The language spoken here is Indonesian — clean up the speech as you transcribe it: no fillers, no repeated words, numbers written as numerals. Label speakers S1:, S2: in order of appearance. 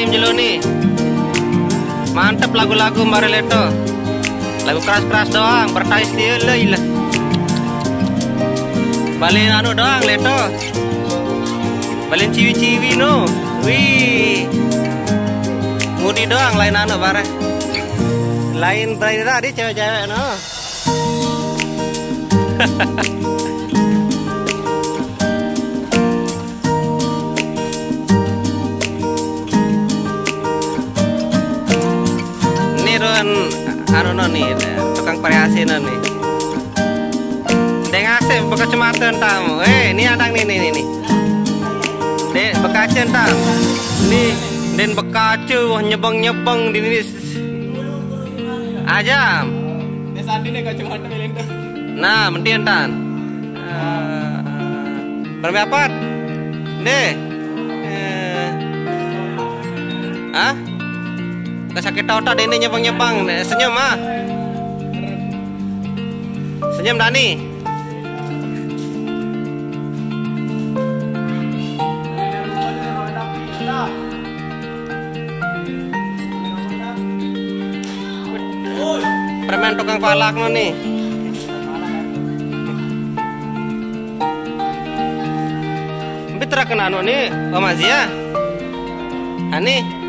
S1: time jelo nih. Mantep lagu-lagu Bareleto. Lagu keras-keras doang, bertais dia lah. Balen anu doang leto. Balen ciwi-ciwi no. Wih. Ngudi doang lain anu bare. Lain berarti tadi cewek-cewek no. Ini ruan anu no nih, tukang variasi no nih. Dengasih bekacamata tamu. Ini adang nih. Dek bekaca entam. Nih, den bekaca wah nyebang-nyebang di ini. Ajam.
S2: Desandi nih kacamata milender.
S1: Nah, mending tan. Berapa? Deh. Ah? Kesakit otak dene nyebang-nyebang. Senyum ah. Senyum Dani. Permen tukang palak no nih. Bitra kena anu nih, Om Azia. Ani.